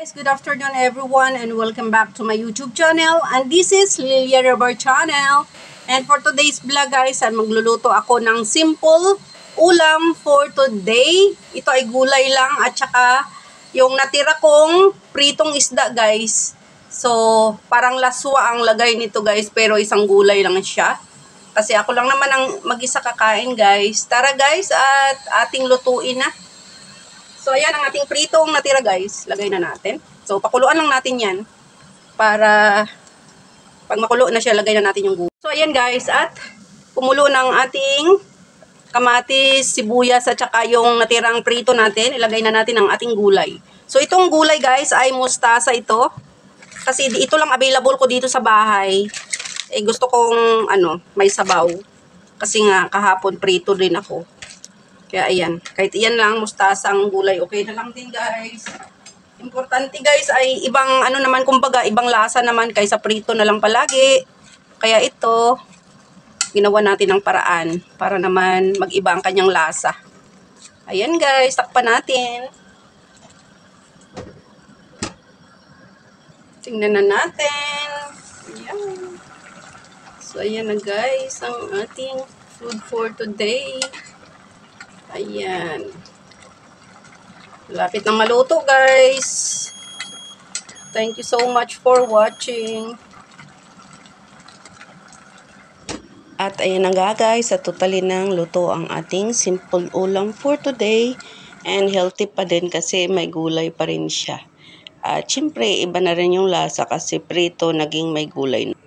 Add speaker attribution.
Speaker 1: Guys, good afternoon everyone and welcome back to my YouTube channel, and this is Lilia Rubber channel. And for today's vlog guys, magluluto ako ng simple ulam for today. Ito ay gulay lang at saka yung natira kong pritong isda guys. So parang laswa ang lagay nito guys, pero isang gulay lang siya. Kasi ako lang naman ang mag-isa kakain guys. Tara guys, at ating lutuin na. So, ayan ang ating pritong natira guys. Lagay na natin. So, pakuluan lang natin yan. Para pag makulo na siya, lagay na natin yung gulay. So, ayan guys. At kumulo ng ating kamatis, sibuyas, at saka yung natirang prito natin. Ilagay na natin ang ating gulay. So, itong gulay guys ay mustasa ito. Kasi ito lang available ko dito sa bahay. Eh, gusto kong may sabaw. Kasi nga kahapon prito din ako. Kaya ayan, kahit iyan lang, mustasa ang gulay, okay na lang din guys. Importante guys ay ibang naman, kumbaga ibang lasa naman kaysa prito na lang palagi. Kaya ito, ginawa natin ng paraan para naman mag-iba ang kanyang lasa. Ayan guys, takpan natin. Tingnan na natin. Ayan. So ayan na guys, ang ating food for today. Ayan. Lapit na maluto guys. Thank you so much for watching. At ayan na nga guys, at totally nang luto ang ating simple ulam for today. And healthy pa din kasi may gulay pa rin siya. At syempre, iba na rin yung lasa kasi prito naging may gulay.